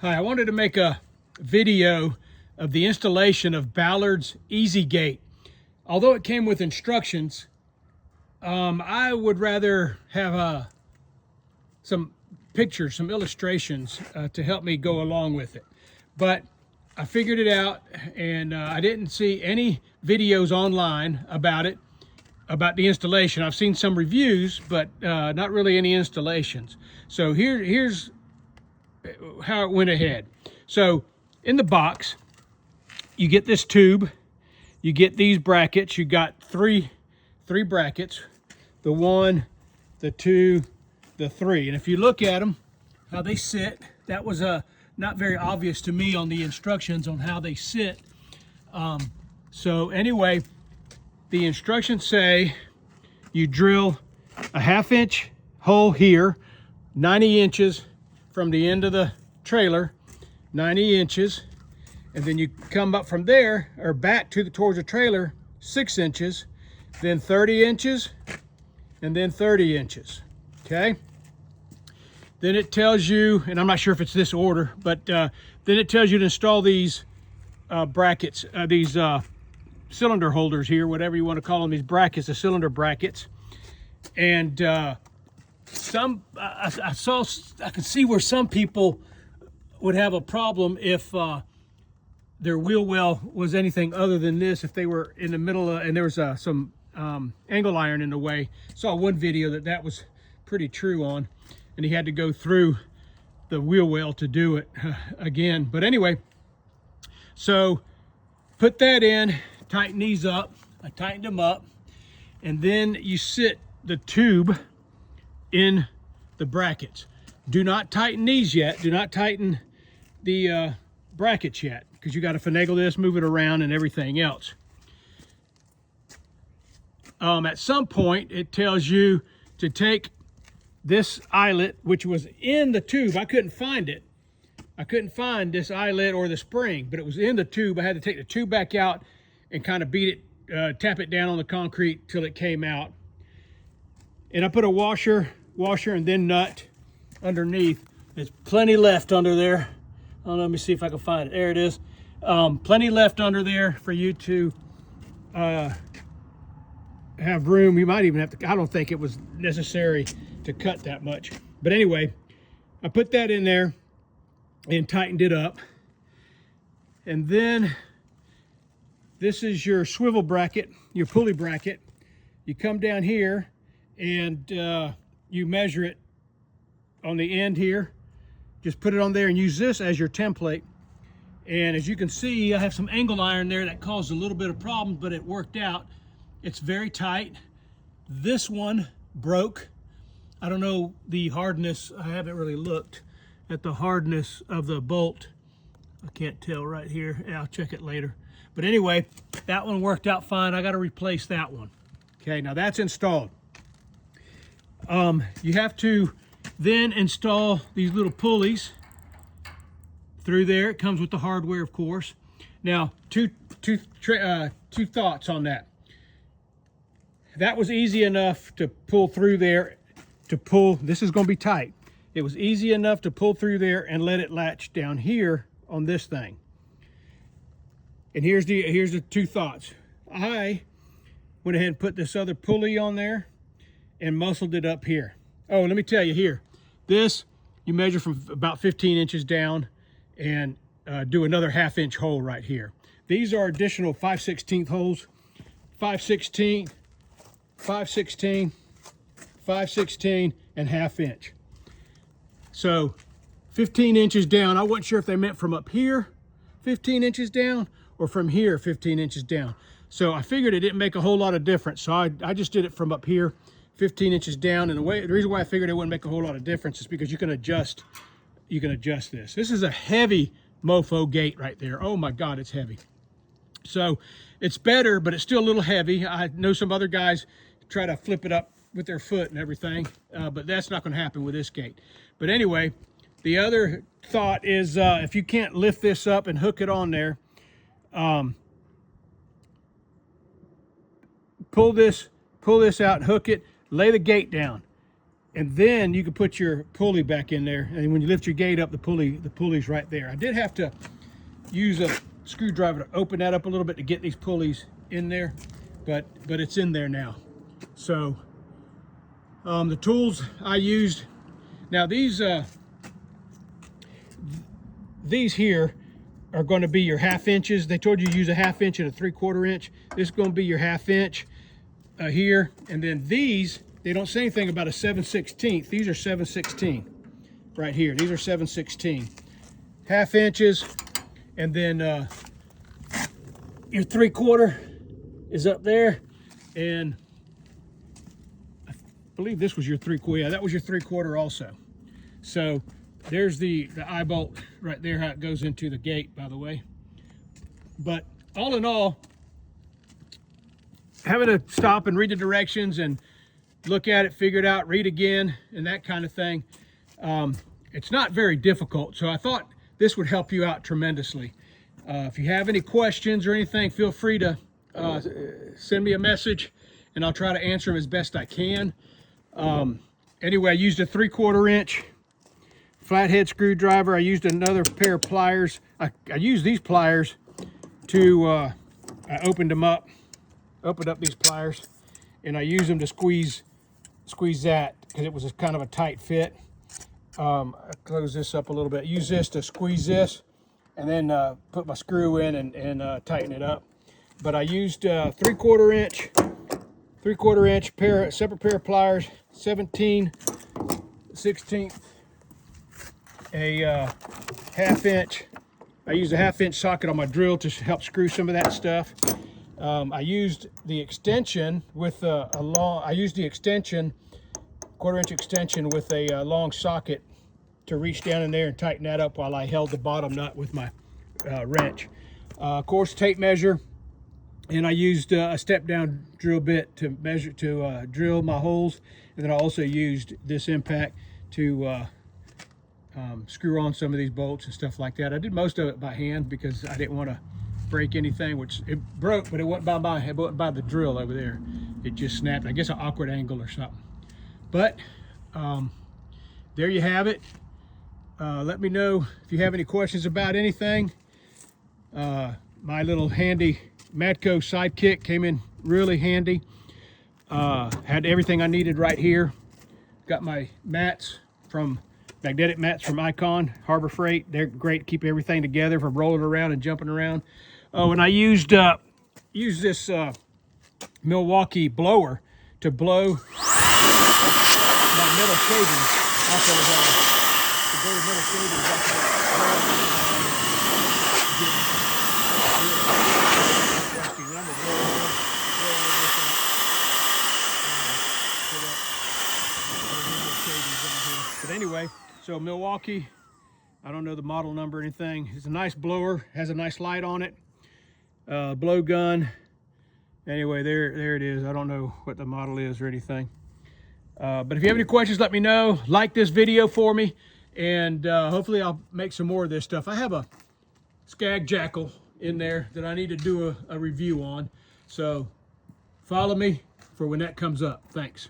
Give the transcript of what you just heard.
Hi, I wanted to make a video of the installation of Ballard's Easy Gate. Although it came with instructions, I would rather have some pictures, some illustrations to help me go along with it. But I figured it out, and I didn't see any videos online about it, about the installation. I've seen some reviews, but not really any installations. So here's how it went ahead. So in the box, you get this tube, you get these brackets. You got three brackets, the 1, the 2, the 3. And if you look at them, how they sit, that was not very obvious to me on the instructions on how they sit. So anyway, the instructions say you drill a 1/2 inch hole here, 90 inches from the end of the trailer, 90 inches, and then you come up from there or back towards the trailer 6 inches, then 30 inches, and then 30 inches. Okay, then it tells you, and I'm not sure if it's this order, but then it tells you to install these brackets, these cylinder holders here, whatever you want to call them, these brackets, the cylinder brackets. And I can see where some people would have a problem if their wheel well was anything other than this, if they were in the middle of, and there was some angle iron in the way. Saw one video that was pretty true on, and he had to go through the wheel well to do it again. But anyway, so put that in, tighten these up. I tightened them up, and then you sit the tube in the brackets. Do not tighten these yet. Do not tighten the brackets yet, because you got to finagle this, move it around, and everything else. At some point, it tells you to take this eyelet, which was in the tube. I couldn't find it. I couldn't find this eyelet or the spring, but it was in the tube. I had to take the tube back out and kind of beat it, tap it down on the concrete till it came out. And I put a washer and then nut underneath. There's plenty left under there. Oh, let me see if I can find it. There it is. Plenty left under there for you to have room. You might even have to, I don't think it was necessary to cut that much. But anyway, I put that in there and tightened it up. And then this is your swivel bracket, your pulley bracket. You come down here and you measure it on the end here. Just put it on there and use this as your template. And as you can see, I have some angle iron there that caused a little bit of problems, but it worked out. It's very tight. This one broke. I don't know the hardness. I haven't really looked at the hardness of the bolt. I can't tell right here. Yeah, I'll check it later. But anyway, that one worked out fine. I got to replace that one. Okay, now that's installed. You have to then install these little pulleys through there. It comes with the hardware, of course. Now, two thoughts on that. That was easy enough to pull through there. This is going to be tight. It was easy enough to pull through there and let it latch down here on this thing. And here's the two thoughts. I went ahead and put this other pulley on there and muscled it up here. Oh, let me tell you here, this you measure from about 15 inches down and do another 1/2 inch hole right here. These are additional 5/16 holes, 5/16, 5/16, 5/16, and 1/2 inch. So 15 inches down. I wasn't sure if they meant from up here 15 inches down or from here 15 inches down. So I figured it didn't make a whole lot of difference. So I just did it from up here 15 inches down. And the reason why I figured it wouldn't make a whole lot of difference is because you can adjust this. This is a heavy mofo gate right there. Oh my God, it's heavy. So it's better, but it's still a little heavy. I know some other guys try to flip it up with their foot and everything, but that's not going to happen with this gate. But anyway, the other thought is if you can't lift this up and hook it on there, pull this out and hook it, lay the gate down. And then you can put your pulley back in there. And when you lift your gate up, the pulley's right there. I did have to use a screwdriver to open that up a little bit to get these pulleys in there, but it's in there now. So the tools I used, now these here are going to be your 1/2 inches. They told you to use a 1/2 inch and a 3/4 inch. This is going to be your 1/2 inch here. And then these, they don't say anything about a 7/16. These are 7/16 right here. These are 7/16. 1/2 inches. And then your 3/4 is up there. And I believe this was your 3/4. Yeah, that was your 3/4 also. So there's the eye bolt right there, how it goes into the gate, by the way. But all in all, having to stop and read the directions and look at it, figure it out, read again, and that kind of thing, it's not very difficult. So I thought this would help you out tremendously. If you have any questions or anything, feel free to send me a message, and I'll try to answer them as best I can. Anyway, I used a 3/4 inch flathead screwdriver. I used another pair of pliers. I used these pliers to, I opened up these pliers, and I used them to squeeze that because it was a kind of a tight fit. I close this up a little bit. Use this to squeeze this, and then put my screw in and tighten it up. But I used 3/4 inch separate pair of pliers, 17/16, a 1/2 inch. I used a 1/2 inch socket on my drill to help screw some of that stuff. I used the extension with I used the extension, 1/4 inch extension with a long socket to reach down in there and tighten that up while I held the bottom nut with my wrench. Of course, tape measure, and I used a step down drill bit to measure, to drill my holes, and then I also used this impact to screw on some of these bolts and stuff like that. I did most of it by hand because I didn't want to break anything, which it broke, but it wasn't by the drill over there. It just snapped. I guess an awkward angle or something. But there you have it. Let me know if you have any questions about anything. My little handy Matco sidekick came in really handy. Had everything I needed right here. Got my mats from magnetic mats from Icon, Harbor Freight. They're great to keep everything together from rolling around and jumping around. Oh, and I used this Milwaukee blower to blow my metal shavings off of But anyway, so Milwaukee, I don't know the model number or anything. It's a nice blower, has a nice light on it. Blow gun. Anyway, there it is. I don't know what the model is or anything. But if you have any questions, let me know. Like this video for me, and hopefully I'll make some more of this stuff. I have a Skag Jackal in there that I need to do a review on. So follow me for when that comes up. Thanks.